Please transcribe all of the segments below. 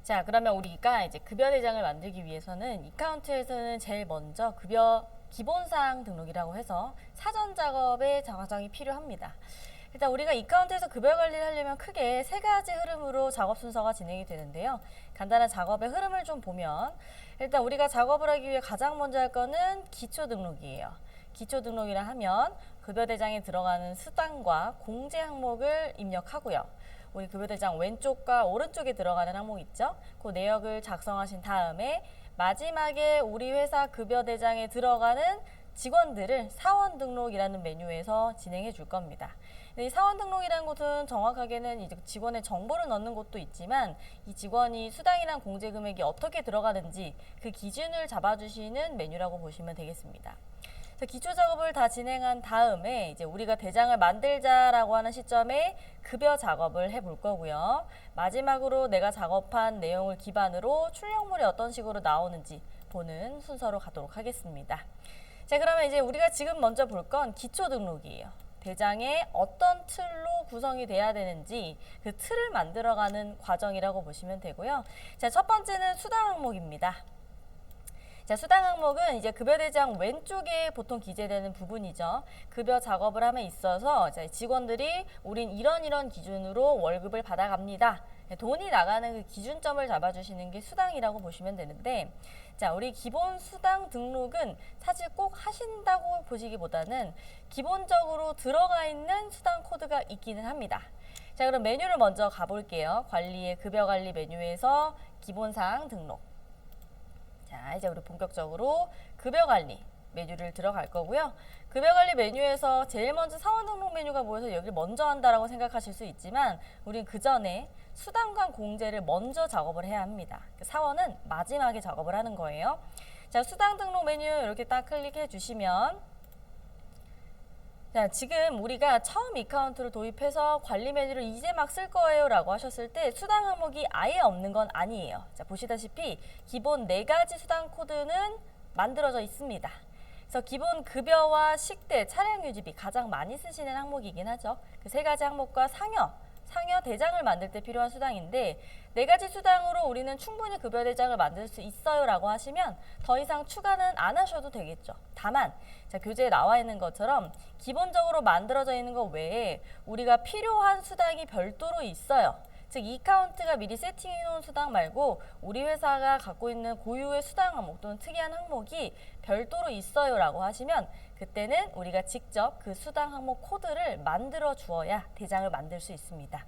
자, 그러면 우리가 이제 급여 대장을 만들기 위해서는 이카운트에서는 제일 먼저 급여 기본사항 등록이라고 해서 사전 작업의 과정이 필요합니다. 일단 우리가 이카운트에서 급여 관리를 하려면 크게 세 가지 흐름으로 작업 순서가 진행이 되는데요. 간단한 작업의 흐름을 좀 보면 일단 우리가 작업을 하기 위해 가장 먼저 할 거는 기초 등록이에요. 기초 등록이라 하면 급여 대장에 들어가는 수당과 공제 항목을 입력하고요. 우리 급여 대장 왼쪽과 오른쪽에 들어가는 항목 있죠? 그 내역을 작성하신 다음에 마지막에 우리 회사 급여 대장에 들어가는 직원들을 사원 등록이라는 메뉴에서 진행해 줄 겁니다. 이 사원 등록이라는 곳은 정확하게는 이제 직원의 정보를 넣는 곳도 있지만 이 직원이 수당이랑 공제 금액이 어떻게 들어가는지 그 기준을 잡아주시는 메뉴라고 보시면 되겠습니다. 기초 작업을 다 진행한 다음에 이제 우리가 대장을 만들자라고 하는 시점에 급여 작업을 해볼 거고요. 마지막으로 내가 작업한 내용을 기반으로 출력물이 어떤 식으로 나오는지 보는 순서로 가도록 하겠습니다. 자, 그러면 이제 우리가 지금 먼저 볼 건 기초 등록이에요. 대장에 어떤 틀로 구성이 돼야 되는지 그 틀을 만들어가는 과정이라고 보시면 되고요. 자, 첫 번째는 수당 항목입니다. 자, 수당 항목은 이제 급여 대장 왼쪽에 보통 기재되는 부분이죠. 급여 작업을 함에 있어서 직원들이 우린 이런 기준으로 월급을 받아갑니다. 돈이 나가는 그 기준점을 잡아주시는 게 수당이라고 보시면 되는데, 자, 우리 기본 수당 등록은 사실 꼭 하신다고 보시기보다는 기본적으로 들어가 있는 수당 코드가 있기는 합니다. 자, 그럼 메뉴를 먼저 가볼게요. 관리의 급여 관리 메뉴에서 기본사항 등록. 자, 이제 우리 본격적으로 급여관리 메뉴를 들어갈 거고요. 급여관리 메뉴에서 제일 먼저 사원 등록 메뉴가 보여서 여기를 먼저 한다라고 생각하실 수 있지만 우린 그 전에 수당과 공제를 먼저 작업을 해야 합니다. 사원은 마지막에 작업을 하는 거예요. 자, 수당 등록 메뉴 이렇게 딱 클릭해 주시면 자, 지금 우리가 처음 이카운트를 도입해서 관리 메뉴를 이제 막 쓸 거예요 라고 하셨을 때 수당 항목이 아예 없는 건 아니에요. 자, 보시다시피 기본 4가지 수당 코드는 만들어져 있습니다. 그래서 기본 급여와 식대, 차량 유지비 가장 많이 쓰시는 항목이긴 하죠. 그 3가지 항목과 상여 대장을 만들 때 필요한 수당인데 4가지 수당으로 우리는 충분히 급여 대장을 만들 수 있어요 라고 하시면 더 이상 추가는 안 하셔도 되겠죠. 다만 자, 교재에 나와 있는 것처럼 기본적으로 만들어져 있는 것 외에 우리가 필요한 수당이 별도로 있어요. 즉 이카운트가 미리 세팅해 놓은 수당 말고 우리 회사가 갖고 있는 고유의 수당 항목 또는 특이한 항목이 별도로 있어요 라고 하시면 그때는 우리가 직접 그 수당 항목 코드를 만들어 주어야 대장을 만들 수 있습니다.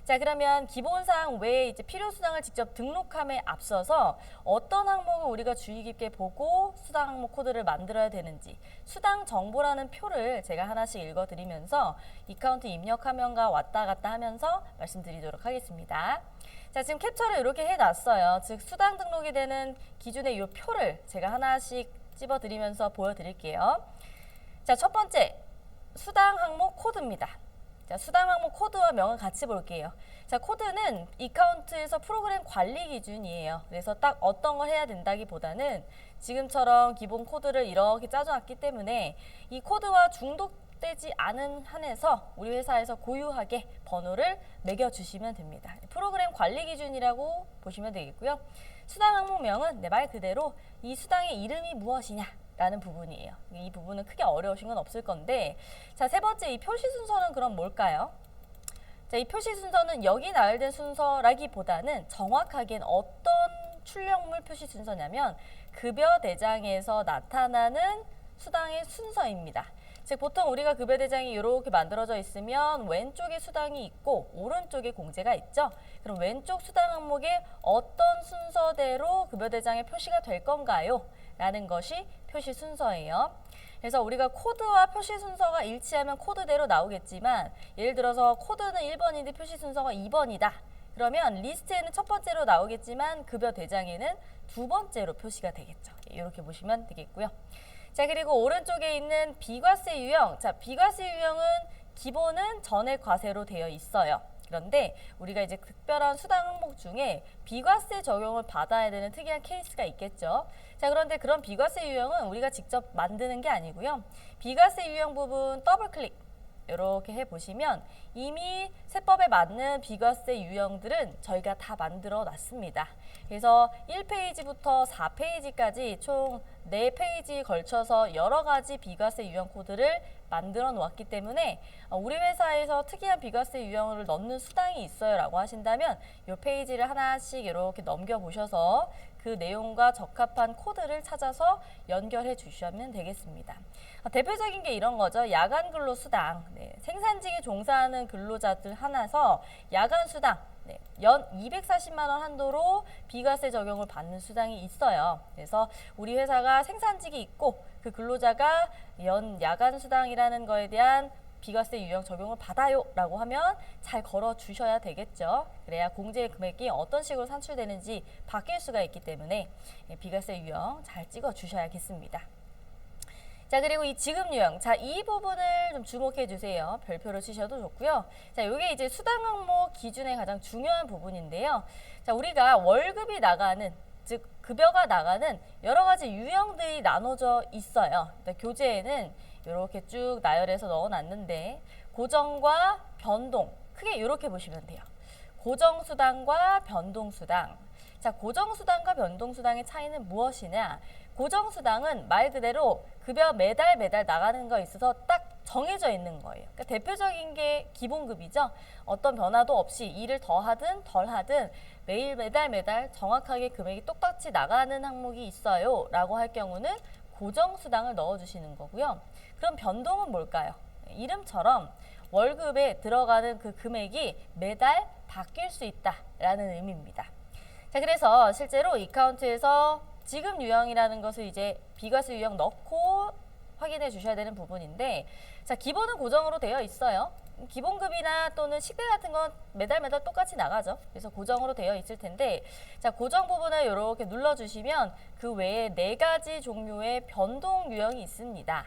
자, 그러면 기본사항 외에 이제 필요 수당을 직접 등록함에 앞서서 어떤 항목을 우리가 주의 깊게 보고 수당 항목 코드를 만들어야 되는지 수당 정보라는 표를 제가 하나씩 읽어드리면서 이카운트 입력 화면과 왔다 갔다 하면서 말씀드리도록 하겠습니다. 자, 지금 캡처를 이렇게 해놨어요. 즉 수당 등록이 되는 기준의 이 표를 제가 하나씩 찝어드리면서 보여드릴게요. 자, 첫 번째 수당 항목 코드입니다. 자, 수당 항목 코드와 명을 같이 볼게요. 자, 코드는 이카운트에서 프로그램 관리 기준이에요. 그래서 딱 어떤 걸 해야 된다기보다는 지금처럼 기본 코드를 이렇게 짜줘놨기 때문에 이 코드와 중독되지 않은 한에서 우리 회사에서 고유하게 번호를 매겨주시면 됩니다. 프로그램 관리 기준이라고 보시면 되겠고요. 수당 항목명은 내 말 그대로 이 수당의 이름이 무엇이냐 라는 부분이에요. 이 부분은 크게 어려우신 건 없을 건데 자, 세 번째 이 표시 순서는 그럼 뭘까요? 자, 이 표시 순서는 여기 나열된 순서라기보다는 정확하게는 어떤 출력물 표시 순서냐면 급여 대장에서 나타나는 수당의 순서입니다. 즉 보통 우리가 급여 대장이 이렇게 만들어져 있으면 왼쪽에 수당이 있고 오른쪽에 공제가 있죠. 그럼 왼쪽 수당 항목에 어떤 순서대로 급여 대장에 표시가 될 건가요? 라는 것이 표시 순서예요. 그래서 우리가 코드와 표시 순서가 일치하면 코드대로 나오겠지만 예를 들어서 코드는 1번인데 표시 순서가 2번이다. 그러면 리스트에는 첫 번째로 나오겠지만 급여 대장에는 두 번째로 표시가 되겠죠. 이렇게 보시면 되겠고요. 자, 그리고 오른쪽에 있는 비과세 유형. 자, 비과세 유형은 기본은 전액 과세로 되어 있어요. 그런데 우리가 이제 특별한 수당 항목 중에 비과세 적용을 받아야 되는 특이한 케이스가 있겠죠. 자, 그런데 그런 비과세 유형은 우리가 직접 만드는 게 아니고요. 비과세 유형 부분 더블 클릭 이렇게 해보시면 이미 세법에 맞는 비과세 유형들은 저희가 다 만들어 놨습니다. 그래서 1페이지부터 4페이지까지 총 4페이지에 걸쳐서 여러 가지 비과세 유형 코드를 만들어 놓았기 때문에 우리 회사에서 특이한 비과세 유형을 넣는 수당이 있어요 라고 하신다면 이 페이지를 하나씩 이렇게 넘겨보셔서 그 내용과 적합한 코드를 찾아서 연결해 주시면 되겠습니다. 대표적인 게 이런 거죠. 야간 근로 수당. 네, 생산직에 종사하는 근로자들 하나서 야간 수당 연 240만 원 한도로 비과세 적용을 받는 수당이 있어요. 그래서 우리 회사가 생산직이 있고 그 근로자가 연 야간 수당이라는 거에 대한 비과세 유형 적용을 받아요 라고 하면 잘 걸어 주셔야 되겠죠. 그래야 공제 금액이 어떤 식으로 산출되는지 바뀔 수가 있기 때문에 비과세 유형 잘 찍어 주셔야겠습니다. 자, 그리고 이 지급 유형. 자, 이 부분을 좀 주목해 주세요. 별표를 치셔도 좋고요. 자, 이게 이제 수당 항목 기준의 가장 중요한 부분인데요. 자, 우리가 월급이 나가는, 즉 급여가 나가는 여러 가지 유형들이 나눠져 있어요. 교재에는 이렇게 쭉 나열해서 넣어놨는데 고정과 변동, 크게 이렇게 보시면 돼요. 고정수당과 변동수당. 자, 고정수당과 변동수당의 차이는 무엇이냐? 고정수당은 말 그대로 급여 매달 나가는 거에 있어서 딱 정해져 있는 거예요. 그러니까 대표적인 게 기본급이죠. 어떤 변화도 없이 일을 더 하든 덜 하든 매일 매달 정확하게 금액이 똑같이 나가는 항목이 있어요 라고 할 경우는 고정수당을 넣어주시는 거고요. 그럼 변동은 뭘까요? 이름처럼 월급에 들어가는 그 금액이 매달 바뀔 수 있다라는 의미입니다. 자, 그래서 실제로 이카운트에서 지급 유형이라는 것을 이제 비과세 유형 넣고 확인해 주셔야 되는 부분인데, 자, 기본은 고정으로 되어 있어요. 기본급이나 또는 식대 같은 건 매달 똑같이 나가죠. 그래서 고정으로 되어 있을 텐데, 자, 고정 부분을 이렇게 눌러주시면 그 외에 4가지 종류의 변동 유형이 있습니다.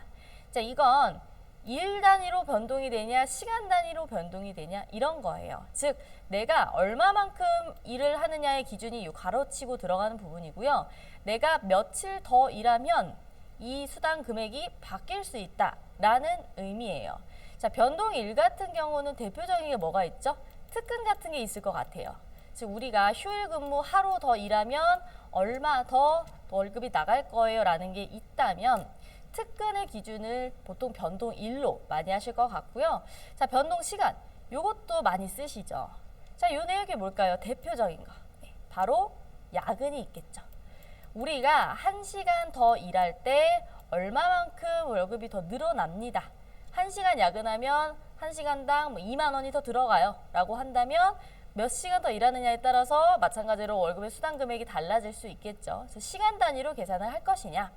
자, 이건 일 단위로 변동이 되냐, 시간 단위로 변동이 되냐 이런 거예요. 즉, 내가 얼마만큼 일을 하느냐의 기준이 요 가로치고 들어가는 부분이고요. 내가 며칠 더 일하면 이 수당 금액이 바뀔 수 있다라는 의미예요. 자, 변동일 같은 경우는 대표적인 게 뭐가 있죠? 특근 같은 게 있을 것 같아요. 즉, 우리가 휴일 근무 하루 더 일하면 얼마 더 월급이 나갈 거예요 라는 게 있다면 특근의 기준을 보통 변동일로 많이 하실 것 같고요. 자, 변동시간, 요것도 많이 쓰시죠. 자, 요 내용이 뭘까요? 대표적인 거. 바로 야근이 있겠죠. 우리가 1시간 더 일할 때 얼마만큼 월급이 더 늘어납니다. 1시간 야근하면 1시간당 2만 원이 더 들어가요 라고 한다면 몇 시간 더 일하느냐에 따라서 마찬가지로 월급의 수당 금액이 달라질 수 있겠죠. 그래서 시간 단위로 계산을 할 것이냐.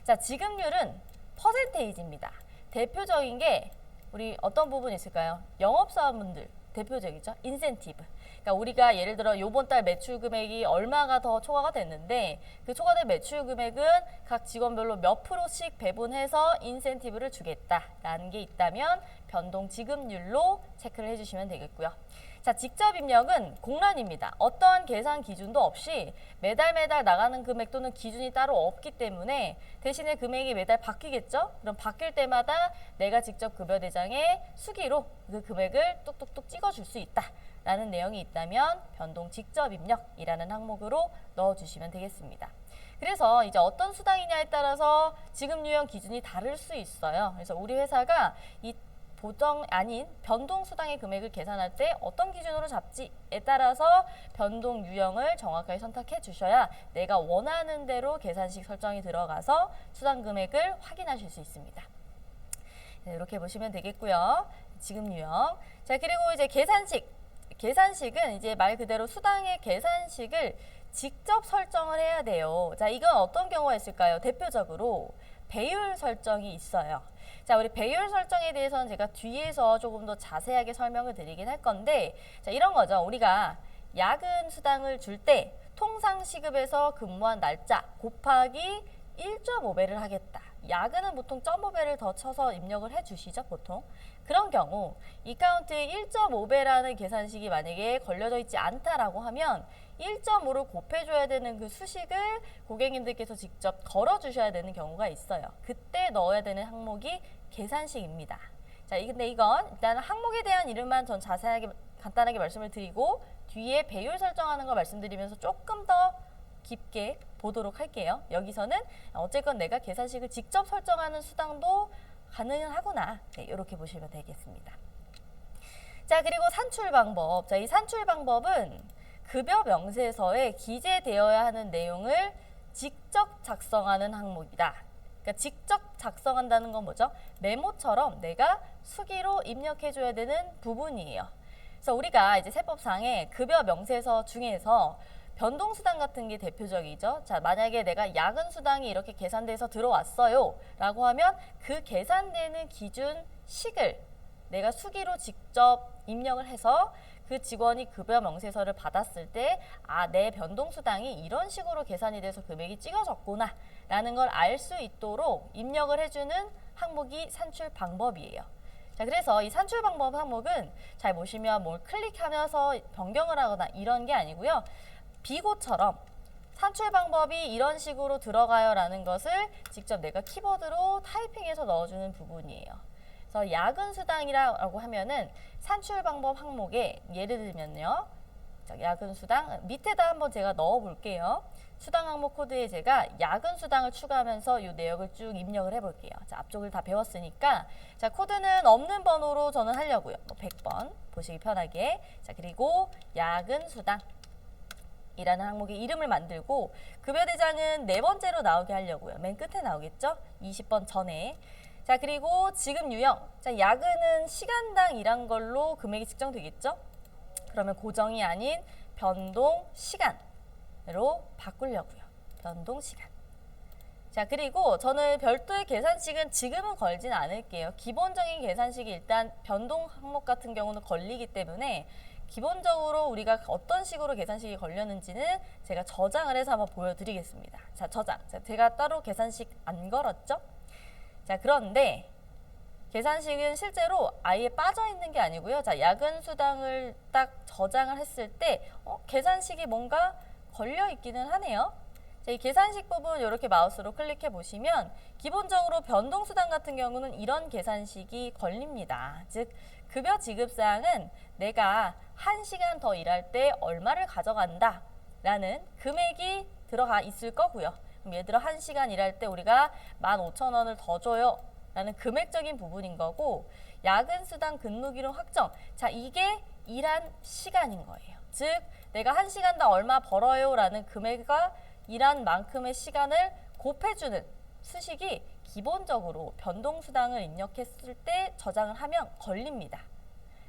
자, 지급률은 퍼센테이지입니다. 대표적인 게 우리 어떤 부분이 있을까요? 영업사원분들 대표적이죠. 인센티브. 그러니까 우리가 예를 들어 요번 달 매출 금액이 얼마가 더 초과가 됐는데 그 초과된 매출 금액은 각 직원별로 몇 프로씩 배분해서 인센티브를 주겠다라는 게 있다면 변동 지급률로 체크를 해주시면 되겠고요. 자, 직접 입력은 공란입니다. 어떠한 계산 기준도 없이 매달 나가는 금액 또는 기준이 따로 없기 때문에 대신에 금액이 매달 바뀌겠죠? 그럼 바뀔 때마다 내가 직접 급여대장에 수기로 그 금액을 뚝뚝뚝 찍어줄 수 있다라는 내용이 있다면 변동 직접 입력이라는 항목으로 넣어주시면 되겠습니다. 그래서 이제 어떤 수당이냐에 따라서 지급 유형 기준이 다를 수 있어요. 그래서 우리 회사가 이 보정 아닌 변동 수당의 금액을 계산할 때 어떤 기준으로 잡지에 따라서 변동 유형을 정확하게 선택해 주셔야 내가 원하는 대로 계산식 설정이 들어가서 수당 금액을 확인하실 수 있습니다. 네, 이렇게 보시면 되겠고요. 지급 유형. 자, 그리고 이제 계산식은 이제 말 그대로 수당의 계산식을 직접 설정을 해야 돼요. 자, 이건 어떤 경우가 있을까요? 대표적으로 배율 설정이 있어요. 자, 우리 배율 설정에 대해서는 제가 뒤에서 조금 더 자세하게 설명을 드리긴 할 건데, 자, 이런 거죠. 우리가 야근 수당을 줄 때 통상 시급에서 근무한 날짜 곱하기 1.5배를 하겠다. 야근은 보통 0.5배를 더 쳐서 입력을 해주시죠, 보통. 그런 경우 이카운트에 1.5배라는 계산식이 만약에 걸려져 있지 않다라고 하면 1.5를 곱해줘야 되는 그 수식을 고객님들께서 직접 걸어주셔야 되는 경우가 있어요. 그때 넣어야 되는 항목이 계산식입니다. 자, 근데 이건 일단 항목에 대한 이름만 전 자세하게 간단하게 말씀을 드리고 뒤에 배율 설정하는 거 말씀드리면서 조금 더 깊게 보도록 할게요. 여기서는 어쨌건 내가 계산식을 직접 설정하는 수당도 가능하구나. 네, 이렇게 보시면 되겠습니다. 자, 그리고 산출 방법. 자, 이 산출 방법은 급여 명세서에 기재되어야 하는 내용을 직접 작성하는 항목이다. 그러니까 직접 작성한다는 건 뭐죠? 메모처럼 내가 수기로 입력해줘야 되는 부분이에요. 그래서 우리가 이제 세법상에 급여 명세서 중에서 변동수당 같은 게 대표적이죠. 자, 만약에 내가 야근수당이 이렇게 계산돼서 들어왔어요 라고 하면 그 계산되는 기준식을 내가 수기로 직접 입력을 해서 그 직원이 급여 명세서를 받았을 때 아, 내 변동수당이 이런 식으로 계산이 돼서 금액이 찍어졌구나 라는 걸 알 수 있도록 입력을 해주는 항목이 산출 방법이에요. 자, 그래서 이 산출 방법 항목은 잘 보시면 뭘 클릭하면서 변경을 하거나 이런 게 아니고요. 비고처럼 산출 방법이 이런 식으로 들어가요 라는 것을 직접 내가 키보드로 타이핑해서 넣어주는 부분이에요. 그래서 야근수당이라고 하면은 산출 방법 항목에 예를 들면요. 자, 야근수당 밑에다 한번 제가 넣어 볼게요. 수당 항목 코드에 제가 야근수당을 추가하면서 이 내역을 쭉 입력을 해볼게요. 자, 앞쪽을 다 배웠으니까 자, 코드는 없는 번호로 저는 하려고요. 100번 보시기 편하게. 자, 그리고 야근수당 이라는 항목의 이름을 만들고 급여대장은 네 번째로 나오게 하려고요. 맨 끝에 나오겠죠? 20번 전에. 자, 그리고 지급 유형. 자, 야근은 시간당 일한 걸로 금액이 측정되겠죠? 그러면 고정이 아닌 변동 시간으로 바꾸려고요. 변동 시간. 자, 그리고 저는 별도의 계산식은 지금은 걸진 않을게요. 기본적인 계산식이 일단 변동 항목 같은 경우는 걸리기 때문에 기본적으로 우리가 어떤 식으로 계산식이 걸렸는지는 제가 저장을 해서 한번 보여드리겠습니다. 자, 저장. 자, 제가 따로 계산식 안 걸었죠? 자, 그런데 계산식은 실제로 아예 빠져 있는 게 아니고요. 자, 야근 수당을 딱 저장을 했을 때 계산식이 뭔가 걸려 있기는 하네요. 자, 이 계산식 부분 이렇게 마우스로 클릭해 보시면 기본적으로 변동 수당 같은 경우는 이런 계산식이 걸립니다. 즉 급여 지급사항은 내가 1시간 더 일할 때 얼마를 가져간다 라는 금액이 들어가 있을 거고요. 그럼 예를 들어 1시간 일할 때 우리가 15,000원을 더 줘요 라는 금액적인 부분인 거고 야근수당 근무기로 확정. 자, 이게 일한 시간인 거예요. 즉 내가 1시간당 얼마 벌어요 라는 금액과 일한 만큼의 시간을 곱해주는 수식이 기본적으로 변동수당을 입력했을 때 저장을 하면 걸립니다.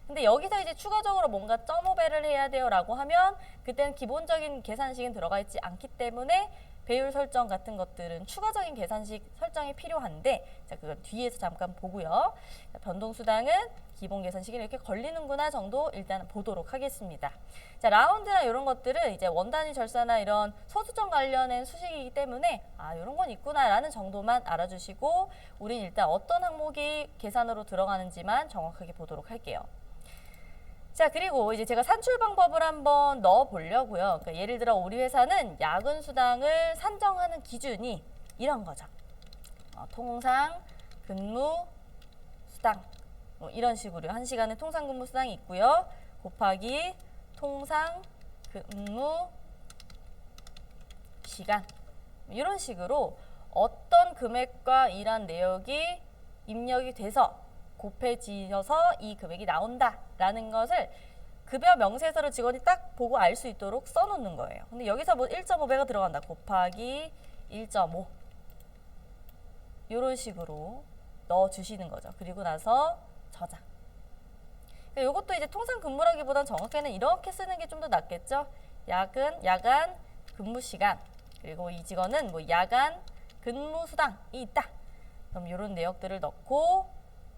근데 여기서 이제 추가적으로 뭔가 점오배를 해야 돼요 라고 하면 그때는 기본적인 계산식은 들어가 있지 않기 때문에 배율 설정 같은 것들은 추가적인 계산식 설정이 필요한데 자, 그건 뒤에서 잠깐 보고요. 자, 변동수당은 기본 계산식이 이렇게 걸리는구나 정도 일단 보도록 하겠습니다. 자, 라운드나 이런 것들은 이제 원단위 절사나 이런 소수점 관련된 수식이기 때문에 아, 이런 건 있구나 라는 정도만 알아주시고 우린 일단 어떤 항목이 계산으로 들어가는지만 정확하게 보도록 할게요. 자, 그리고 이제 제가 산출 방법을 한번 넣어 보려고요. 그러니까 예를 들어 우리 회사는 야근 수당을 산정하는 기준이 이런 거죠. 통상 근무 수당 이런 식으로 1시간에 통상 근무 수당이 있고요. 곱하기 통상 근무 시간 이런 식으로 어떤 금액과 일한 내역이 입력이 돼서 곱해지어서 이 금액이 나온다라는 것을 급여 명세서를 직원이 딱 보고 알 수 있도록 써놓는 거예요. 근데 여기서 뭐 1.5배가 들어간다. 곱하기 1.5 이런 식으로 넣어주시는 거죠. 그리고 나서 저장. 이것도 이제 통상 근무라기보단 정확하게는 이렇게 쓰는 게 좀 더 낫겠죠. 야간 근무 시간 그리고 이 직원은 뭐 야간 근무 수당이 있다. 그럼 이런 내역들을 넣고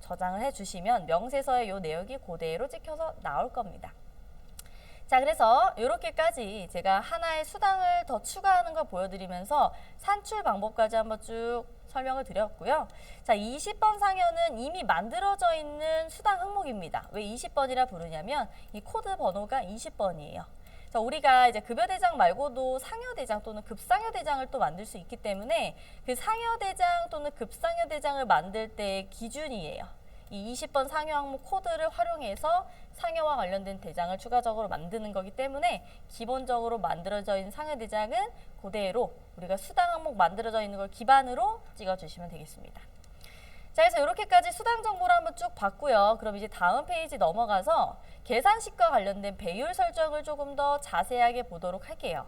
저장을 해주시면 명세서에 이 내역이 그대로 찍혀서 나올 겁니다. 자, 그래서 이렇게까지 제가 하나의 수당을 더 추가하는 걸 보여드리면서 산출 방법까지 한번 쭉 설명을 드렸고요. 자, 20번 상여는 이미 만들어져 있는 수당 항목입니다. 왜 20번이라 부르냐면 이 코드 번호가 20번이에요. 자, 우리가 이제 급여대장 말고도 상여대장 또는 급상여대장을 또 만들 수 있기 때문에 그 상여대장 또는 급상여대장을 만들 때의 기준이에요. 이 20번 상여 항목 코드를 활용해서 상여와 관련된 대장을 추가적으로 만드는 거기 때문에 기본적으로 만들어져 있는 상여 대장은 그대로 우리가 수당 항목 만들어져 있는 걸 기반으로 찍어주시면 되겠습니다. 자, 그래서 이렇게까지 수당 정보를 한번 쭉 봤고요. 그럼 이제 다음 페이지 넘어가서 계산식과 관련된 배율 설정을 조금 더 자세하게 보도록 할게요.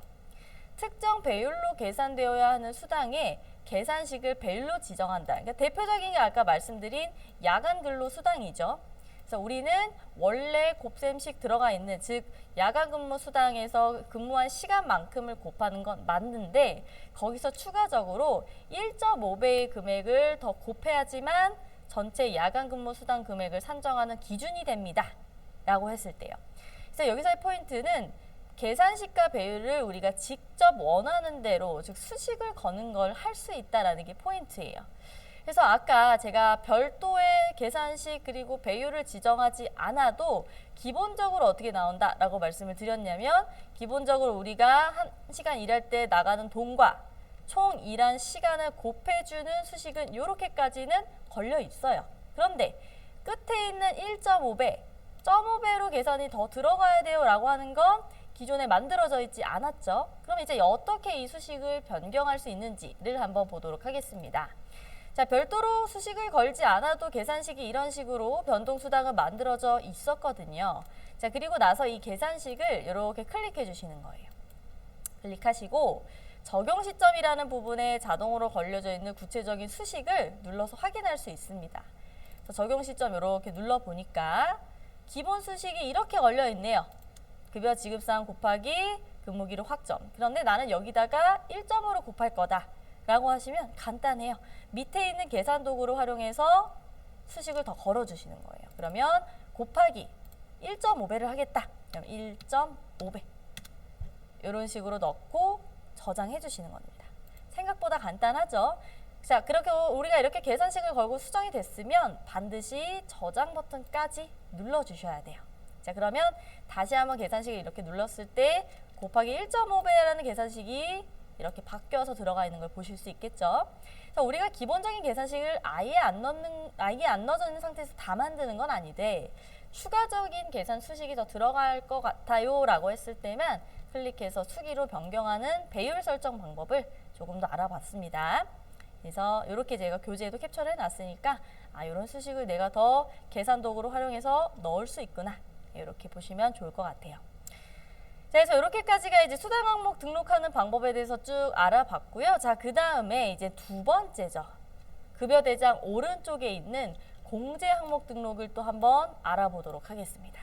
특정 배율로 계산되어야 하는 수당에 계산식을 배율로 지정한다. 그러니까 대표적인 게 아까 말씀드린 야간 근로 수당이죠. 그래서 우리는 원래 곱셈식 들어가 있는, 즉 야간 근무 수당에서 근무한 시간만큼을 곱하는 건 맞는데 거기서 추가적으로 1.5배의 금액을 더 곱해야지만 전체 야간 근무 수당 금액을 산정하는 기준이 됩니다. 라고 했을 때요. 그래서 여기서의 포인트는 계산식과 배율을 우리가 직접 원하는 대로, 즉 수식을 거는 걸 할 수 있다라는 게 포인트예요. 그래서 아까 제가 별도의 계산식 그리고 배율을 지정하지 않아도 기본적으로 어떻게 나온다라고 말씀을 드렸냐면, 기본적으로 우리가 1시간 일할 때 나가는 돈과 총 일한 시간을 곱해주는 수식은 이렇게까지는 걸려 있어요. 그런데 끝에 있는 1.5배, 0.5배로 계산이 더 들어가야 돼요 라고 하는 건 기존에 만들어져 있지 않았죠. 그럼 이제 어떻게 이 수식을 변경할 수 있는지를 한번 보도록 하겠습니다. 자, 별도로 수식을 걸지 않아도 계산식이 이런 식으로 변동수당은 만들어져 있었거든요. 자, 그리고 나서 이 계산식을 이렇게 클릭해 주시는 거예요. 클릭하시고 적용 시점이라는 부분에 자동으로 걸려져 있는 구체적인 수식을 눌러서 확인할 수 있습니다. 그래서 적용 시점 이렇게 눌러보니까 기본 수식이 이렇게 걸려 있네요. 급여 지급사항 곱하기 근무기로 확정. 그런데 나는 여기다가 1.5로 곱할 거다 라고 하시면 간단해요. 밑에 있는 계산 도구를 활용해서 수식을 더 걸어주시는 거예요. 그러면 곱하기 1.5배를 하겠다. 그럼 1.5배 이런 식으로 넣고 저장해 주시는 겁니다. 생각보다 간단하죠? 자, 그렇게 우리가 이렇게 계산식을 걸고 수정이 됐으면 반드시 저장 버튼까지 눌러주셔야 돼요. 자, 그러면 다시 한번 계산식을 이렇게 눌렀을 때 곱하기 1.5배라는 계산식이 이렇게 바뀌어서 들어가 있는 걸 보실 수 있겠죠. 그래서 우리가 기본적인 계산식을 아예 안 넣어져 있는 상태에서 다 만드는 건 아니되 추가적인 계산 수식이 더 들어갈 것 같아요 라고 했을 때만 클릭해서 수기로 변경하는 배율 설정 방법을 조금 더 알아봤습니다. 그래서 이렇게 제가 교재에도 캡처를 해놨으니까 이런 수식을 내가 더 계산 도구로 활용해서 넣을 수 있구나, 이렇게 보시면 좋을 것 같아요. 자, 그래서 이렇게까지가 이제 수당 항목 등록하는 방법에 대해서 쭉 알아봤고요. 자, 그 다음에 이제 두 번째죠. 급여 대장 오른쪽에 있는 공제 항목 등록을 또 한번 알아보도록 하겠습니다.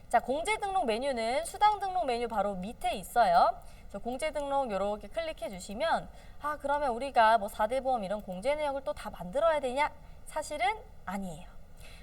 자, 공제 등록 메뉴는 수당 등록 메뉴 바로 밑에 있어요. 그래서 공제 등록 이렇게 클릭해 주시면 그러면 우리가 뭐 4대 보험 이런 공제 내역을 또 다 만들어야 되냐? 사실은 아니에요.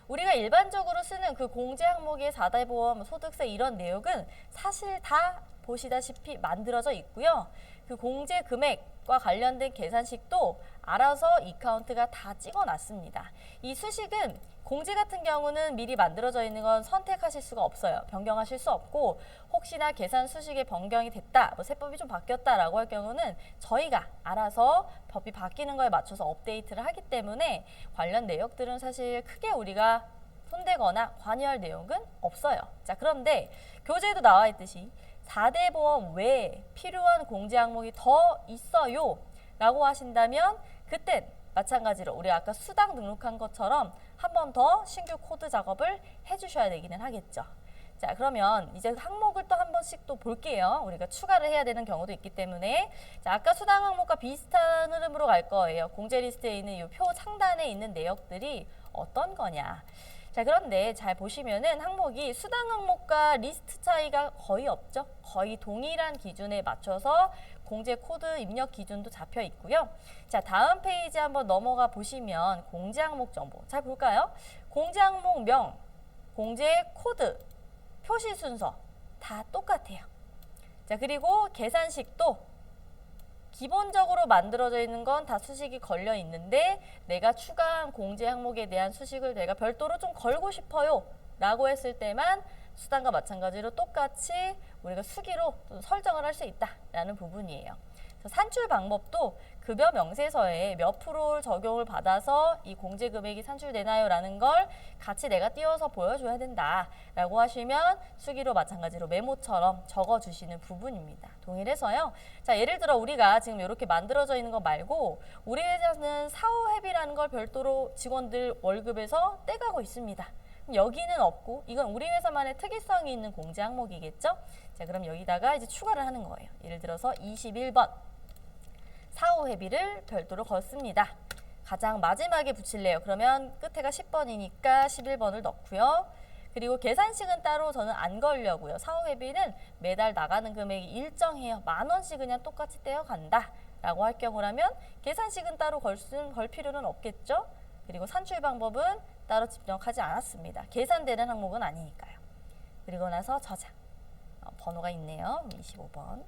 우리가 일반적으로 쓰는 그 공제 항목의 4대 보험, 소득세 이런 내역은 사실 다 보시다시피 만들어져 있고요. 그 공제 금액과 관련된 계산식도 알아서 이카운트가 다 찍어놨습니다. 이 수식은 공제 같은 경우는 미리 만들어져 있는 건 선택하실 수가 없어요. 변경하실 수 없고, 혹시나 계산 수식에 변경이 됐다, 뭐 세법이 좀 바뀌었다라고 할 경우는 저희가 알아서 법이 바뀌는 거에 맞춰서 업데이트를 하기 때문에 관련 내역들은 사실 크게 우리가 손대거나 관여할 내용은 없어요. 자, 그런데 교재에도 나와 있듯이 4대 보험 외에 필요한 공제 항목이 더 있어요 라고 하신다면 그땐 마찬가지로 우리 아까 수당 등록한 것처럼 한 번 더 신규 코드 작업을 해주셔야 되기는 하겠죠. 자, 그러면 이제 항목을 또 한 번씩 또 볼게요. 우리가 추가를 해야 되는 경우도 있기 때문에. 자, 아까 수당 항목과 비슷한 흐름으로 갈 거예요. 공제 리스트에 있는 이 표 상단에 있는 내역들이 어떤 거냐. 자, 그런데 잘 보시면은 항목이 수당 항목과 리스트 차이가 거의 없죠. 거의 동일한 기준에 맞춰서 공제 코드 입력 기준도 잡혀 있고요. 자, 다음 페이지 한번 넘어가 보시면 공제 항목 정보 잘 볼까요? 공제 항목명, 공제 코드, 표시 순서 다 똑같아요. 자, 그리고 계산식도 기본적으로 만들어져 있는 건 다 수식이 걸려 있는데 내가 추가한 공제 항목에 대한 수식을 내가 별도로 좀 걸고 싶어요 라고 했을 때만 수당과 마찬가지로 똑같이 우리가 수기로 설정을 할 수 있다라는 부분이에요. 그래서 산출 방법도 급여 명세서에 몇 프로를 적용을 받아서 이 공제 금액이 산출되나요? 라는 걸 같이 내가 띄워서 보여줘야 된다 라고 하시면 수기로 마찬가지로 메모처럼 적어주시는 부분입니다. 동일해서요. 자, 예를 들어 우리가 지금 이렇게 만들어져 있는 거 말고 우리 회사는 사후회비라는 걸 별도로 직원들 월급에서 떼가고 있습니다. 여기는 없고 이건 우리 회사만의 특이성이 있는 공제 항목이겠죠? 자, 그럼 여기다가 이제 추가를 하는 거예요. 예를 들어서 21번 사후회비를 별도로 걷습니다. 가장 마지막에 붙일래요. 그러면 끝에가 10번이니까 11번을 넣고요. 그리고 계산식은 따로 저는 안 걸려고요. 사후회비는 매달 나가는 금액이 일정해요. 10,000원씩 그냥 똑같이 떼어간다 라고 할 경우라면 계산식은 따로 걸 필요는 없겠죠. 그리고 산출 방법은 따로 집정하지 않았습니다. 계산되는 항목은 아니니까요. 그리고 나서 저장. 번호가 있네요. 25번.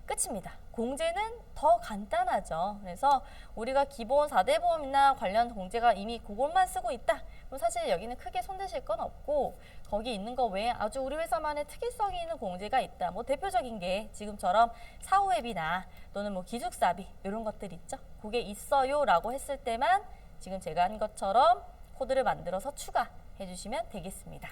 끝입니다. 공제는 더 간단하죠. 그래서 우리가 기본 4대 보험이나 관련 공제가 이미 그것만 쓰고 있다. 그럼 사실 여기는 크게 손대실 건 없고 거기 있는 거 외에 아주 우리 회사만의 특이성이 있는 공제가 있다. 뭐 대표적인 게 지금처럼 사후회비나 또는 뭐 기숙사비 이런 것들 있죠. 그게 있어요 라고 했을 때만 지금 제가 한 것처럼 코드를 만들어서 추가해 주시면 되겠습니다.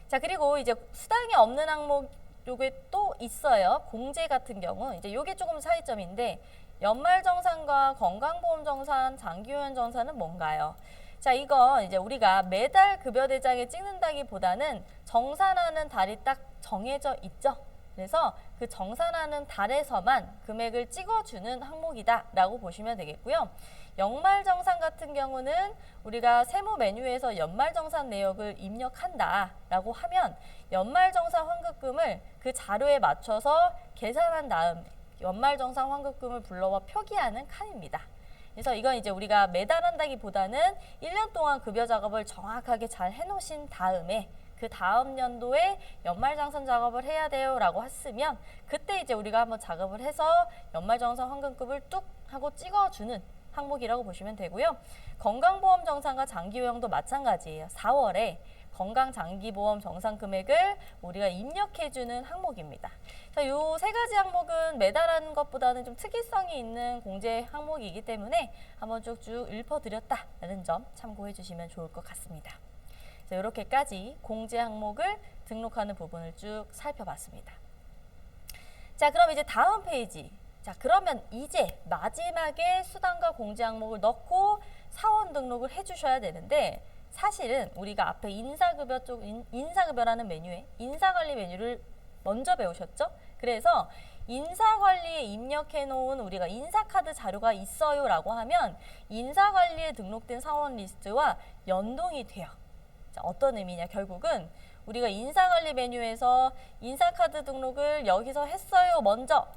자, 그리고 이제 수당이 없는 항목 요게 또 있어요. 공제 같은 경우 이제 요게 조금 차이점인데 연말정산과 건강보험정산, 장기요양정산은 뭔가요? 자, 이건 이제 우리가 매달 급여대장에 찍는다기보다는 정산하는 달이 딱 정해져 있죠. 그래서 그 정산하는 달에서만 금액을 찍어주는 항목이다라고 보시면 되겠고요. 연말정산 같은 경우는 우리가 세무 메뉴에서 연말정산 내역을 입력한다라고 하면 연말정산 환급금을 그 자료에 맞춰서 계산한 다음 연말정산 환급금을 불러와 표기하는 칸입니다. 그래서 이건 이제 우리가 매달 한다기보다는 1년 동안 급여 작업을 정확하게 잘 해놓으신 다음에 그 다음 연도에 연말정산 작업을 해야 돼요 라고 했으면 그때 이제 우리가 한번 작업을 해서 연말정산 환급금을 뚝 하고 찍어주는 항목이라고 보시면 되고요. 건강보험 정산과 장기요양도 마찬가지예요. 4월에 건강장기보험 정산 금액을 우리가 입력해주는 항목입니다. 자, 요 세 가지 항목은 매달 하는 것보다는 좀 특이성이 있는 공제 항목이기 때문에 한번 쭉쭉 읊어드렸다는 점 참고해 주시면 좋을 것 같습니다. 자, 이렇게까지 공제 항목을 등록하는 부분을 쭉 살펴봤습니다. 자, 그럼 이제 다음 페이지. 자, 그러면 이제 마지막에 수당과 공제 항목을 넣고 사원 등록을 해주셔야 되는데 사실은 우리가 앞에 인사급여라는 메뉴에 인사관리 메뉴를 먼저 배우셨죠? 그래서 인사관리에 입력해 놓은 우리가 인사카드 자료가 있어요 라고 하면 인사관리에 등록된 사원 리스트와 연동이 돼요. 자, 어떤 의미냐? 결국은 우리가 인사관리 메뉴에서 인사카드 등록을 여기서 했어요 먼저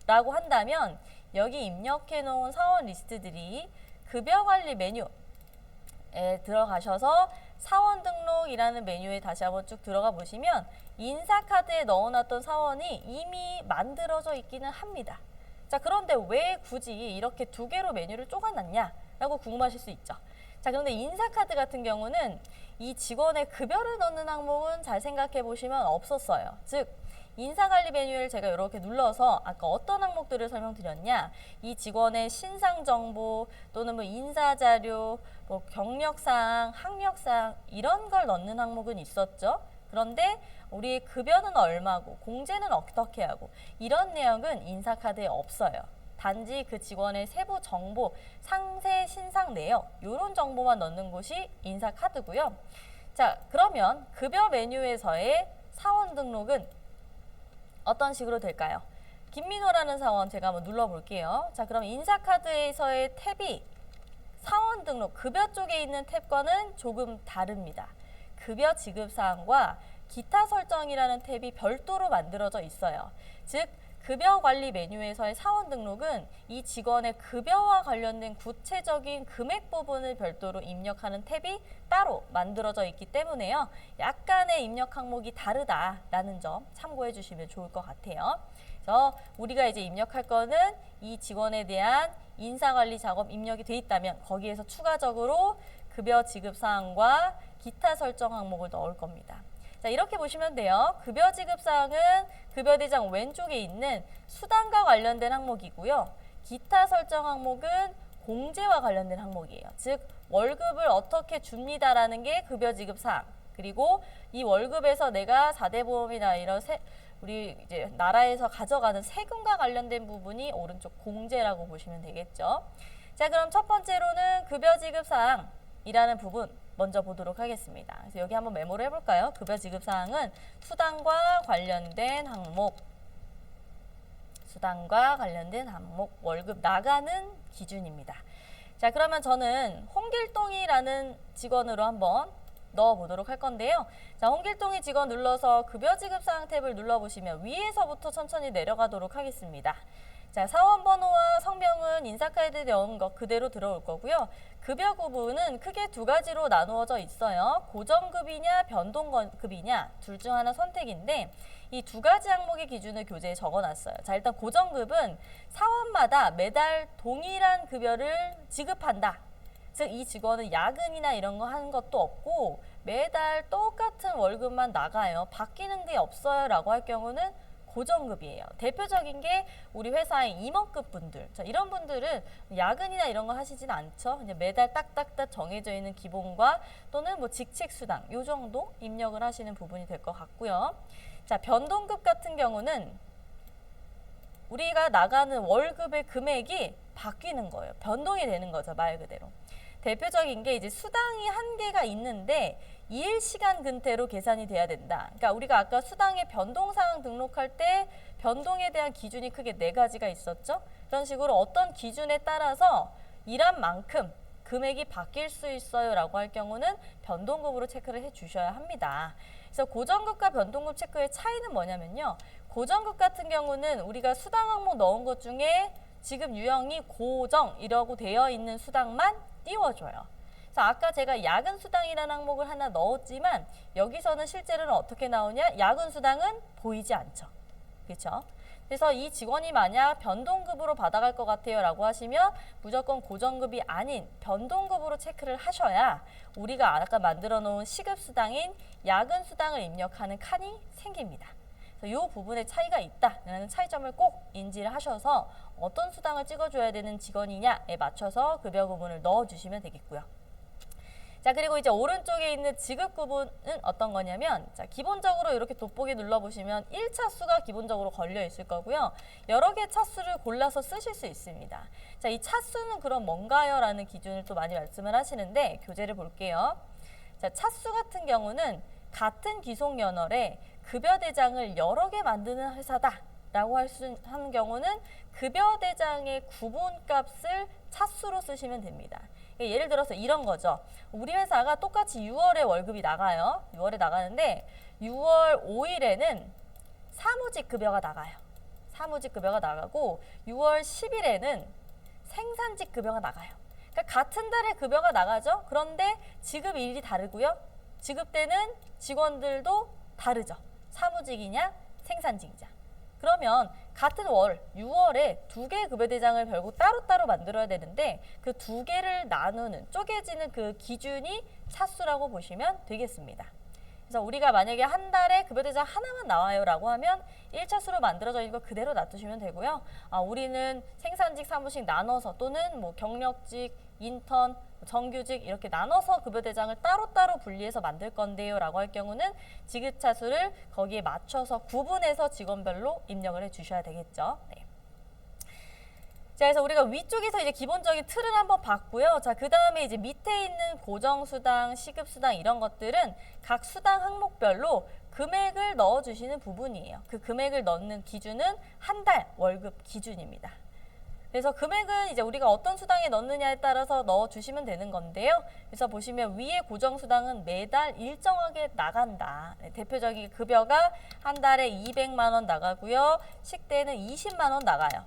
라고 한다면 여기 입력해 놓은 사원 리스트들이 급여관리 메뉴에 들어가셔서 사원 등록이라는 메뉴에 다시 한번 쭉 들어가 보시면 인사카드에 넣어놨던 사원이 이미 만들어져 있기는 합니다. 자, 그런데 왜 굳이 이렇게 두 개로 메뉴를 쪼가놨냐 라고 궁금하실 수 있죠. 자, 그런데 인사카드 같은 경우는 이 직원의 급여를 넣는 항목은 잘 생각해 보시면 없었어요. 즉 인사관리 메뉴를 제가 이렇게 눌러서 아까 어떤 항목들을 설명드렸냐, 이 직원의 신상정보 또는 뭐 인사자료, 뭐 경력사항, 학력사항 이런 걸 넣는 항목은 있었죠. 그런데 우리의 급여는 얼마고 공제는 어떻게 하고 이런 내용은 인사카드에 없어요. 단지 그 직원의 세부 정보, 상세, 신상 내역 이런 정보만 넣는 곳이 인사카드고요. 자, 그러면 급여 메뉴에서의 사원 등록은 어떤 식으로 될까요? 김민호라는 사원 제가 한번 눌러볼게요. 자, 그럼 인사카드에서의 탭이 사원 등록, 급여 쪽에 있는 탭과는 조금 다릅니다. 급여 지급사항과 기타 설정이라는 탭이 별도로 만들어져 있어요. 즉, 급여 관리 메뉴에서의 사원 등록은 이 직원의 급여와 관련된 구체적인 금액 부분을 별도로 입력하는 탭이 따로 만들어져 있기 때문에요. 약간의 입력 항목이 다르다라는 점 참고해 주시면 좋을 것 같아요. 그래서 우리가 이제 입력할 거는 이 직원에 대한 인사관리 작업 입력이 돼 있다면 거기에서 추가적으로 급여 지급 사항과 기타 설정 항목을 넣을 겁니다. 자, 이렇게 보시면 돼요. 급여 지급 사항은 급여 대장 왼쪽에 있는 수당과 관련된 항목이고요. 기타 설정 항목은 공제와 관련된 항목이에요. 즉 월급을 어떻게 줍니다라는 게 급여 지급 사항. 그리고 이 월급에서 내가 4대 보험이나 이런 우리 이제 나라에서 가져가는 세금과 관련된 부분이 오른쪽 공제라고 보시면 되겠죠. 자, 그럼 첫 번째로는 급여 지급 사항이라는 부분 먼저 보도록 하겠습니다. 그래서 여기 한번 메모를 해볼까요? 급여 지급 사항은 수당과 관련된 항목, 수당과 관련된 항목, 월급 나가는 기준입니다. 자, 그러면 저는 홍길동이라는 직원으로 한번 넣어보도록 할 건데요. 자, 홍길동이 직원 눌러서 급여 지급 사항 탭을 눌러보시면 위에서부터 천천히 내려가도록 하겠습니다. 자, 사원 번호와 성명은 인사카드에 넣은 것 그대로 들어올 거고요. 급여 구분은 크게 두 가지로 나누어져 있어요. 고정급이냐 변동급이냐 둘 중 하나 선택인데 이 두 가지 항목의 기준을 교재에 적어놨어요. 자, 일단 고정급은 사원마다 매달 동일한 급여를 지급한다. 즉 이 직원은 야근이나 이런 거 하는 것도 없고 매달 똑같은 월급만 나가요. 바뀌는 게 없어요 라고 할 경우는 고정급이에요. 대표적인 게 우리 회사의 임원급 분들. 자, 이런 분들은 야근이나 이런 거 하시진 않죠. 그냥 매달 딱딱딱 정해져 있는 기본과 또는 뭐 직책수당 요 정도 입력을 하시는 부분이 될 것 같고요. 자, 변동급 같은 경우는 우리가 나가는 월급의 금액이 바뀌는 거예요. 변동이 되는 거죠, 말 그대로. 대표적인 게 이제 수당이 한계가 있는데 일시간 근태로 계산이 돼야 된다. 그러니까 우리가 아까 수당의 변동사항 등록할 때 변동에 대한 기준이 크게 네 가지가 있었죠. 그런 식으로 어떤 기준에 따라서 일한 만큼 금액이 바뀔 수 있어요 라고 할 경우는 변동급으로 체크를 해 주셔야 합니다. 그래서 고정급과 변동급 체크의 차이는 뭐냐면요. 고정급 같은 경우는 우리가 수당 항목 넣은 것 중에 지급 유형이 고정이라고 되어 있는 수당만 띄워줘요. 그래서 아까 제가 야근 수당이라는 항목을 하나 넣었지만 여기서는 실제로는 어떻게 나오냐? 야근 수당은 보이지 않죠. 그렇죠? 그래서 이 직원이 만약 변동급으로 받아갈 것 같아요 라고 하시면 무조건 고정급이 아닌 변동급으로 체크를 하셔야 우리가 아까 만들어 놓은 시급수당인 야근수당을 입력하는 칸이 생깁니다. 이 부분에 차이가 있다라는 차이점을 꼭 인지를 하셔서 어떤 수당을 찍어줘야 되는 직원이냐에 맞춰서 급여 구분을 넣어주시면 되겠고요. 자, 그리고 이제 오른쪽에 있는 지급 구분은 어떤 거냐면 자, 기본적으로 이렇게 돋보기 눌러보시면 1차수가 기본적으로 걸려 있을 거고요. 여러 개 차수를 골라서 쓰실 수 있습니다. 자, 이 차수는 그럼 뭔가요? 라는 기준을 또 많이 말씀을 하시는데 교재를 볼게요. 자, 차수 같은 경우는 같은 기속연월에 급여 대장을 여러 개 만드는 회사다 라고 하는 경우는 급여 대장의 구분값을 차수로 쓰시면 됩니다. 예를 들어서 이런 거죠. 우리 회사가 똑같이 6월에 월급이 나가요. 6월에 나가는데 6월 5일에는 사무직 급여가 나가요. 사무직 급여가 나가고 6월 10일에는 생산직 급여가 나가요. 그러니까 같은 달에 급여가 나가죠. 그런데 지급일이 다르고요. 지급되는 직원들도 다르죠. 사무직이냐 생산직이냐. 그러면 같은 월 6월에 두 개의 급여대장을 결국 따로따로 만들어야 되는데 그 두 개를 나누는 쪼개지는 그 기준이 차수라고 보시면 되겠습니다. 그래서 우리가 만약에 한 달에 급여대장 하나만 나와요 라고 하면 1차수로 만들어져 있는 거 그대로 놔두시면 되고요. 우리는 생산직, 사무직 나눠서 또는 뭐 경력직, 인턴, 정규직 이렇게 나눠서 급여대장을 따로따로 분리해서 만들 건데요 라고 할 경우는 지급차수를 거기에 맞춰서 구분해서 직원별로 입력을 해 주셔야 되겠죠. 네. 자, 그래서 우리가 위쪽에서 이제 기본적인 틀을 한번 봤고요. 자, 그 다음에 이제 밑에 있는 고정수당, 시급수당 이런 것들은 각 수당 항목별로 금액을 넣어주시는 부분이에요. 그 금액을 넣는 기준은 한 달 월급 기준입니다. 그래서 금액은 이제 우리가 어떤 수당에 넣느냐에 따라서 넣어주시면 되는 건데요. 그래서 보시면 위에 고정수당은 매달 일정하게 나간다. 네, 대표적인 급여가 한 달에 200만 원 나가고요. 식대는 20만 원 나가요.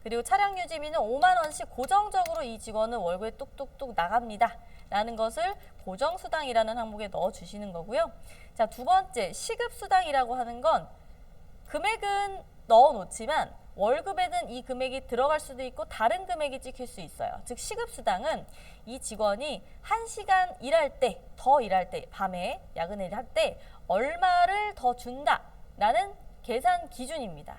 그리고 차량 유지비는 5만 원씩 고정적으로 이 직원은 월급에 뚝뚝뚝 나갑니다. 라는 것을 고정수당이라는 항목에 넣어주시는 거고요. 자, 두 번째 시급수당이라고 하는 건 금액은 넣어놓지만 월급에는 이 금액이 들어갈 수도 있고 다른 금액이 찍힐 수 있어요. 즉 시급수당은 이 직원이 1시간 일할 때, 더 일할 때, 밤에 야근을 할 때 얼마를 더 준다라는 계산 기준입니다.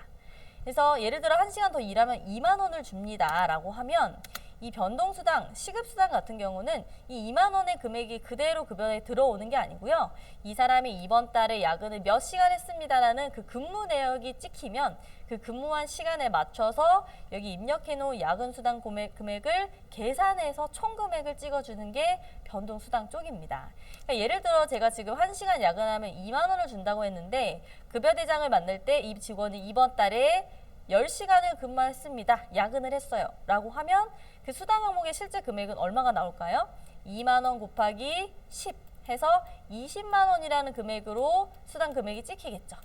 그래서 예를 들어 1시간 더 일하면 2만 원을 줍니다 라고 하면 이 변동수당, 시급수당 같은 경우는 이 2만 원의 금액이 그대로 급여에 들어오는 게 아니고요. 이 사람이 이번 달에 야근을 몇 시간 했습니다라는 그 근무 내역이 찍히면 그 근무한 시간에 맞춰서 여기 입력해놓은 야근수당 금액을 계산해서 총 금액을 찍어주는 게 변동수당 쪽입니다. 그러니까 예를 들어 제가 지금 1시간 야근하면 2만 원을 준다고 했는데 급여대장을 만들 때 이 직원이 이번 달에 10시간을 근무했습니다. 야근을 했어요. 라고 하면 그 수당 항목의 실제 금액은 얼마가 나올까요? 2만 원 곱하기 10 해서 20만 원이라는 금액으로 수당 금액이 찍히겠죠.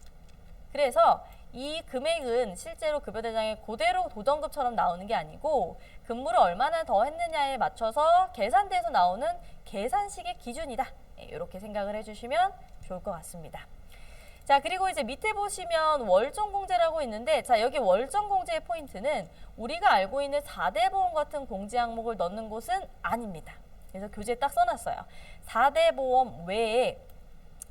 그래서 이 금액은 실제로 급여대장에 그대로 도전급처럼 나오는 게 아니고 근무를 얼마나 더 했느냐에 맞춰서 계산돼서 나오는 계산식의 기준이다. 이렇게 생각을 해주시면 좋을 것 같습니다. 자, 그리고 이제 밑에 보시면 월정공제라고 있는데, 자, 여기 월정공제의 포인트는 우리가 알고 있는 4대 보험 같은 공제 항목을 넣는 곳은 아닙니다. 그래서 교재에 딱 써놨어요. 4대 보험 외에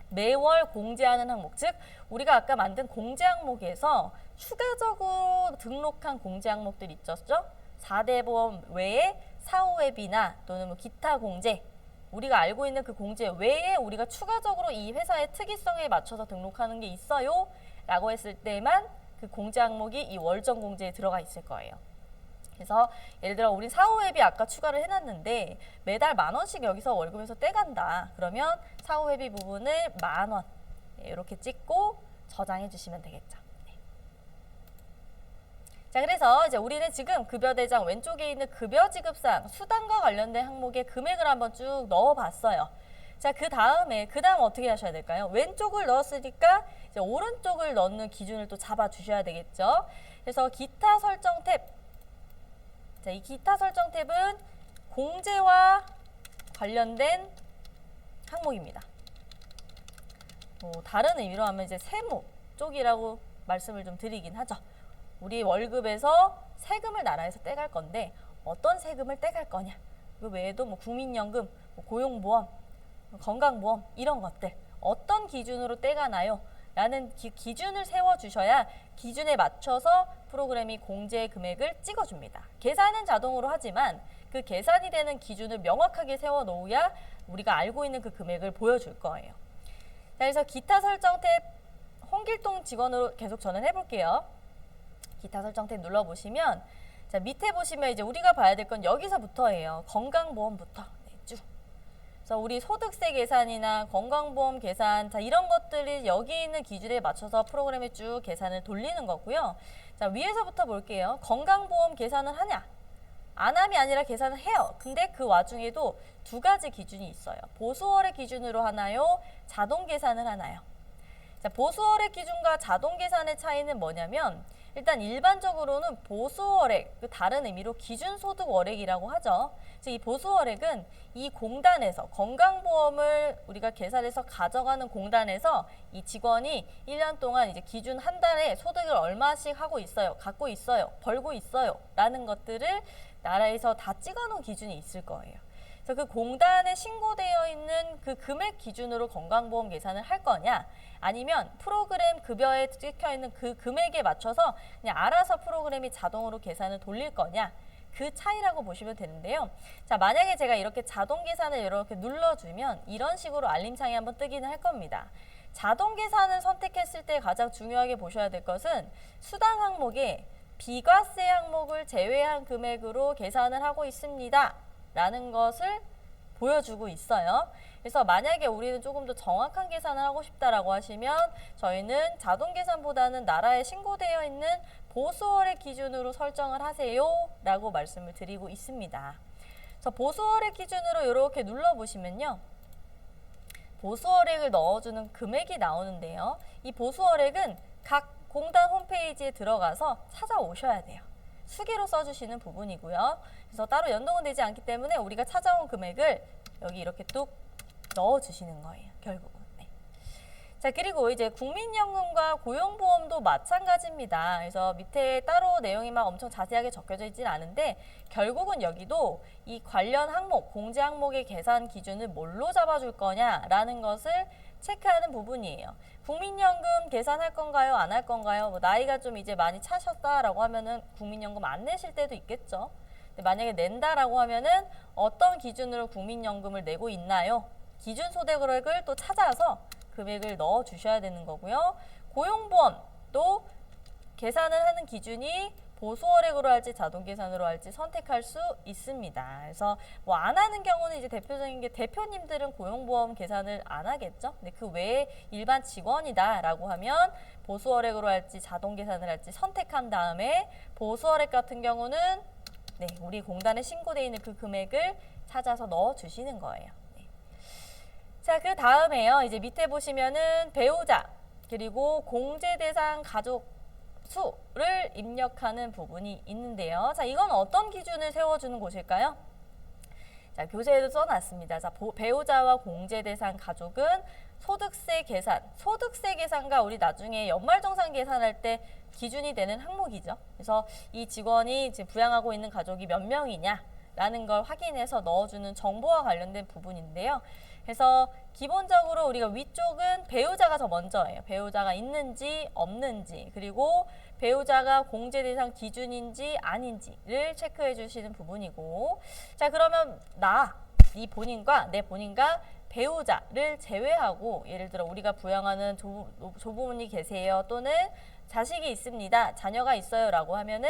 매월 공제하는 항목, 즉 우리가 아까 만든 공제 항목에서 추가적으로 등록한 공제 항목들 있었죠? 4대 보험 외에 사후회비나 또는 뭐 기타 공제, 우리가 알고 있는 그 공제 외에 우리가 추가적으로 이 회사의 특이성에 맞춰서 등록하는 게 있어요 라고 했을 때만 그 공제 항목이 이 월정 공제에 들어가 있을 거예요. 그래서 예를 들어 우리 사후회비 아까 추가를 해놨는데 매달 10,000원씩 여기서 월급에서 떼간다. 그러면 사후회비 부분을 10,000원 이렇게 찍고 저장해 주시면 되겠죠. 자, 그래서 이제 우리는 지금 급여대장 왼쪽에 있는 급여지급사항, 수당과 관련된 항목의 금액을 한번 쭉 넣어봤어요. 자, 그 다음 어떻게 하셔야 될까요? 왼쪽을 넣었으니까 이제 오른쪽을 넣는 기준을 또 잡아주셔야 되겠죠. 그래서 기타 설정 탭. 자, 이 기타 설정 탭은 공제와 관련된 항목입니다. 다른 의미로 하면 이제 세무 쪽이라고 말씀을 좀 드리긴 하죠. 우리 월급에서 세금을 나라에서 떼갈 건데 어떤 세금을 떼갈 거냐. 그 외에도 뭐 국민연금, 뭐 고용보험, 건강보험 이런 것들 어떤 기준으로 떼가나요? 라는 기준을 세워주셔야 기준에 맞춰서 프로그램이 공제 금액을 찍어줍니다. 계산은 자동으로 하지만 그 계산이 되는 기준을 명확하게 세워놓아야 우리가 알고 있는 그 금액을 보여줄 거예요. 자, 그래서 기타 설정 탭 홍길동 직원으로 계속 저는 해볼게요. 기타 설정 탭 눌러보시면 자, 밑에 보시면 이제 우리가 봐야 될 건 여기서부터예요. 건강보험부터 쭉. 그래서 우리 소득세 계산이나 건강보험 계산, 자, 이런 것들이 여기 있는 기준에 맞춰서 프로그램에 쭉 계산을 돌리는 거고요. 자, 위에서부터 볼게요. 건강보험 계산을 하냐? 안 함이 아니라 계산을 해요. 근데 그 와중에도 두 가지 기준이 있어요. 보수월의 기준으로 하나요? 자동 계산을 하나요? 자, 보수월의 기준과 자동 계산의 차이는 뭐냐면 일단 일반적으로는 보수월액, 그 다른 의미로 기준소득월액이라고 하죠. 즉 이 보수월액은 이 공단에서 건강보험을 우리가 계산해서 가져가는 공단에서 이 직원이 1년 동안 이제 기준 한 달에 소득을 얼마씩 하고 있어요, 갖고 있어요, 벌고 있어요 라는 것들을 나라에서 다 찍어놓은 기준이 있을 거예요. 그래서 그 공단에 신고되어 있는 그 금액 기준으로 건강보험 계산을 할 거냐, 아니면 프로그램 급여에 찍혀 있는 그 금액에 맞춰서 그냥 알아서 프로그램이 자동으로 계산을 돌릴 거냐, 그 차이라고 보시면 되는데요. 자, 만약에 제가 이렇게 자동 계산을 이렇게 눌러주면 이런 식으로 알림창이 한번 뜨기는 할 겁니다. 자동 계산을 선택했을 때 가장 중요하게 보셔야 될 것은 수당 항목에 비과세 항목을 제외한 금액으로 계산을 하고 있습니다 라는 것을 보여주고 있어요. 그래서 만약에 우리는 조금 더 정확한 계산을 하고 싶다라고 하시면 저희는 자동 계산보다는 나라에 신고되어 있는 보수월액 기준으로 설정을 하세요 라고 말씀을 드리고 있습니다. 그래서 보수월액 기준으로 이렇게 눌러보시면요. 보수월액을 넣어주는 금액이 나오는데요. 이 보수월액은 각 공단 홈페이지에 들어가서 찾아오셔야 돼요. 수기로 써주시는 부분이고요. 그래서 따로 연동은 되지 않기 때문에 우리가 찾아온 금액을 여기 이렇게 뚝 넣어주시는 거예요. 결국은. 네. 자, 그리고 이제 국민연금과 고용보험도 마찬가지입니다. 그래서 밑에 따로 내용이 막 엄청 자세하게 적혀져 있지는 않은데 결국은 여기도 이 관련 항목, 공제 항목의 계산 기준을 뭘로 잡아줄 거냐라는 것을 체크하는 부분이에요. 국민연금 계산할 건가요? 안 할 건가요? 뭐 나이가 좀 이제 많이 차셨다라고 하면은 국민연금 안 내실 때도 있겠죠. 근데 만약에 낸다라고 하면은 어떤 기준으로 국민연금을 내고 있나요? 기준 소득액을 또 찾아서 금액을 넣어 주셔야 되는 거고요. 고용보험도 계산을 하는 기준이 보수월액으로 할지 자동 계산으로 할지 선택할 수 있습니다. 그래서 뭐 안 하는 경우는 이제 대표적인 게 대표님들은 고용보험 계산을 안 하겠죠. 근데 그 외에 일반 직원이다라고 하면 보수월액으로 할지 자동 계산을 할지 선택한 다음에 보수월액 같은 경우는 네, 우리 공단에 신고되어 있는 그 금액을 찾아서 넣어 주시는 거예요. 네. 자, 그 다음에요. 이제 밑에 보시면은 배우자 그리고 공제 대상 가족 수를 입력하는 부분이 있는데요. 자, 이건 어떤 기준을 세워주는 곳일까요? 자, 교재에도 써놨습니다. 자, 배우자와 공제 대상 가족은 소득세 계산과 우리 나중에 연말정산 계산할 때 기준이 되는 항목이죠. 그래서 이 직원이 지금 부양하고 있는 가족이 몇 명이냐라는 걸 확인해서 넣어주는 정보와 관련된 부분인데요. 그래서 기본적으로 우리가 위쪽은 배우자가 더 먼저예요. 배우자가 있는지 없는지 그리고 배우자가 공제 대상 기준인지 아닌지를 체크해 주시는 부분이고 자 그러면 이 본인과 내 본인과 배우자를 제외하고 예를 들어 우리가 부양하는 조부모님 계세요 또는 자식이 있습니다. 자녀가 있어요 라고 하면은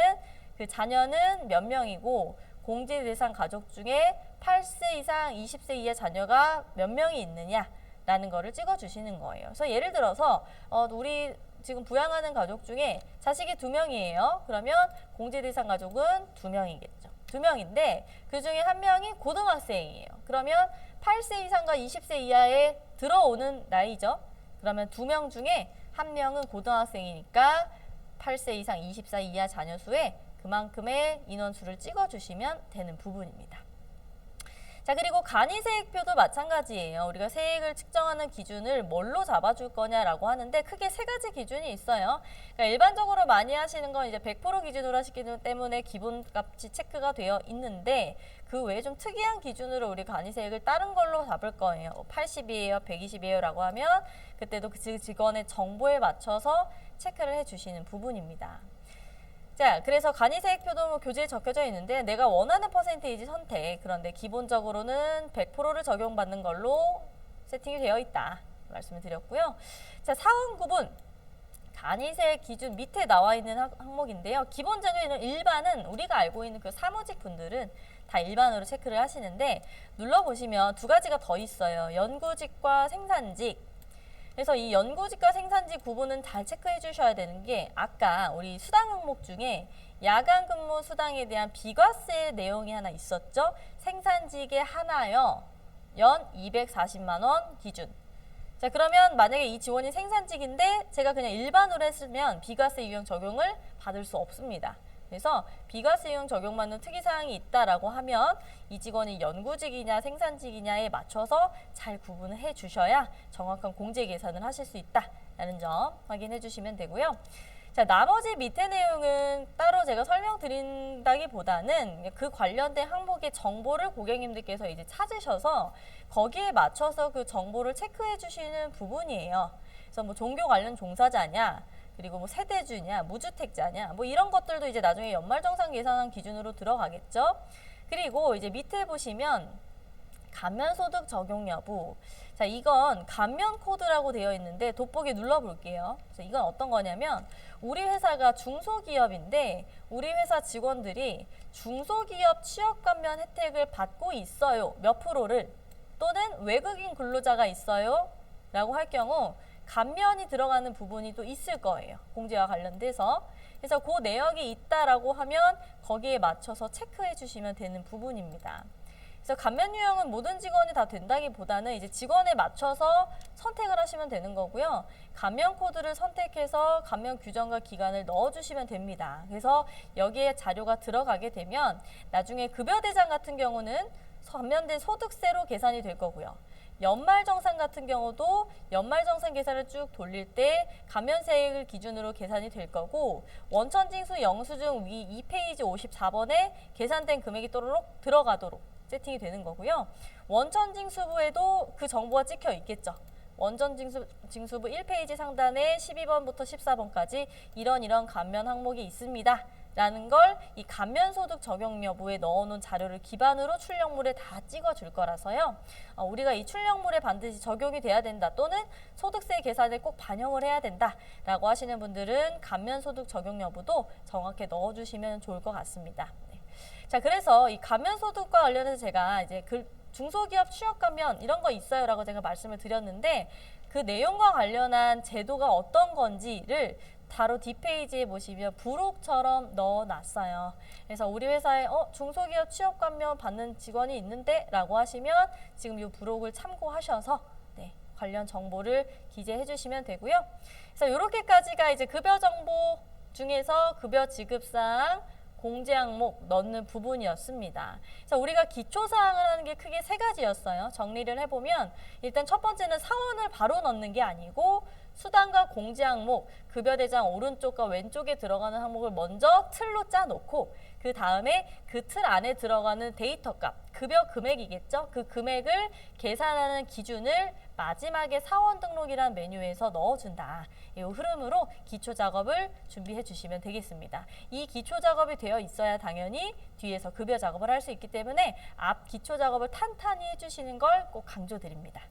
그 자녀는 몇 명이고 공제 대상 가족 중에 8세 이상 20세 이하 자녀가 몇 명이 있느냐라는 거를 찍어주시는 거예요. 그래서 예를 들어서 우리 지금 부양하는 가족 중에 자식이 2명이에요. 그러면 공제 대상 가족은 2명이겠죠. 2명인데 그 중에 1명이 고등학생이에요. 그러면 8세 이상과 20세 이하에 들어오는 나이죠. 그러면 2명 중에 1명은 고등학생이니까 8세 이상 20세 이하 자녀 수에 그만큼의 인원수를 찍어주시면 되는 부분입니다. 자 그리고 간이세액표도 마찬가지예요. 우리가 세액을 측정하는 기준을 뭘로 잡아줄 거냐라고 하는데 크게 3가지 기준이 있어요. 그러니까 일반적으로 많이 하시는 건 이제 100% 기준으로 하시기 때문에 기본값이 체크가 되어 있는데 그 외에 좀 특이한 기준으로 우리 간이세액을 다른 걸로 잡을 거예요. 80이에요, 120이에요 라고 하면 그때도 그 직원의 정보에 맞춰서 체크를 해주시는 부분입니다. 자, 그래서 간이세액표도 뭐 교재에 적혀져 있는데 내가 원하는 퍼센테이지 선택 그런데 기본적으로는 100%를 적용받는 걸로 세팅이 되어 있다 말씀을 드렸고요. 자, 사원 구분 간이세액 기준 밑에 나와 있는 항목인데요. 기본적인 일반은 우리가 알고 있는 그 사무직 분들은 다 일반으로 체크를 하시는데 눌러보시면 2가지가 더 있어요. 연구직과 생산직. 그래서 이 연구직과 생산직 구분은 잘 체크해 주셔야 되는 게 아까 우리 수당 항목 중에 야간 근무 수당에 대한 비과세 내용이 하나 있었죠. 생산직에 하나요. 연 240만 원 기준. 자 그러면 만약에 이 지원이 생산직인데 제가 그냥 일반으로 했으면 비과세 유형 적용을 받을 수 없습니다. 그래서 비과세 유형 적용받는 특이사항이 있다라고 하면 이 직원이 연구직이냐 생산직이냐에 맞춰서 잘 구분을 해 주셔야 정확한 공제 계산을 하실 수 있다라는 점 확인해 주시면 되고요. 자, 나머지 밑에 내용은 따로 제가 설명드린다기보다는 그 관련된 항목의 정보를 고객님들께서 이제 찾으셔서 거기에 맞춰서 그 정보를 체크해 주시는 부분이에요. 그래서 뭐 종교 관련 종사자냐 그리고 뭐 세대주냐, 무주택자냐, 뭐 이런 것들도 이제 나중에 연말정산 계산한 기준으로 들어가겠죠. 그리고 이제 밑에 보시면 감면소득 적용 여부. 자, 이건 감면 코드라고 되어 있는데 돋보기 눌러볼게요. 그래서 이건 어떤 거냐면 우리 회사가 중소기업인데 우리 회사 직원들이 중소기업 취업 감면 혜택을 받고 있어요. 몇 프로를 또는 외국인 근로자가 있어요. 라고 할 경우 감면이 들어가는 부분이 또 있을 거예요. 공제와 관련돼서. 그래서 그 내역이 있다라고 하면 거기에 맞춰서 체크해 주시면 되는 부분입니다. 그래서 감면 유형은 모든 직원이 다 된다기보다는 이제 직원에 맞춰서 선택을 하시면 되는 거고요. 감면 코드를 선택해서 감면 규정과 기간을 넣어주시면 됩니다. 그래서 여기에 자료가 들어가게 되면 나중에 급여대장 같은 경우는 감면된 소득세로 계산이 될 거고요. 연말정산 같은 경우도 연말정산 계산을 쭉 돌릴 때 감면세액을 기준으로 계산이 될 거고 원천징수 영수증 위 2페이지 54번에 계산된 금액이 또록 들어가도록 세팅이 되는 거고요. 원천징수부에도 그 정보가 찍혀 있겠죠. 원전 징수부 1페이지 상단에 12번부터 14번까지 이런 감면 항목이 있습니다. 라는 걸 이 감면소득 적용 여부에 넣어놓은 자료를 기반으로 출력물에 다 찍어줄 거라서요. 우리가 이 출력물에 반드시 적용이 돼야 된다 또는 소득세 계산에 꼭 반영을 해야 된다 라고 하시는 분들은 감면소득 적용 여부도 정확히 넣어주시면 좋을 것 같습니다. 네. 자, 그래서 이 감면소득과 관련해서 제가 이제 중소기업 취업 감면 이런 거 있어요 라고 제가 말씀을 드렸는데 그 내용과 관련한 제도가 어떤 건지를 바로 뒷페이지에 보시면 부록처럼 넣어놨어요. 그래서 우리 회사에 중소기업 취업 감면 받는 직원이 있는데 라고 하시면 지금 이 부록을 참고하셔서 네, 관련 정보를 기재해 주시면 되고요. 그래서 이렇게까지가 이제 급여 정보 중에서 급여 지급사항 공제 항목 넣는 부분이었습니다. 그래서 우리가 기초사항을 하는 게 크게 세 가지였어요. 정리를 해보면 일단 첫 번째는 사원을 바로 넣는 게 아니고 수당과 공제 항목, 급여 대장 오른쪽과 왼쪽에 들어가는 항목을 먼저 틀로 짜놓고 그 다음에 그 틀 안에 들어가는 데이터 값, 급여 금액이겠죠? 그 금액을 계산하는 기준을 마지막에 사원 등록이라는 메뉴에서 넣어준다. 이 흐름으로 기초 작업을 준비해 주시면 되겠습니다. 이 기초 작업이 되어 있어야 당연히 뒤에서 급여 작업을 할 수 있기 때문에 앞 기초 작업을 탄탄히 해주시는 걸 꼭 강조드립니다.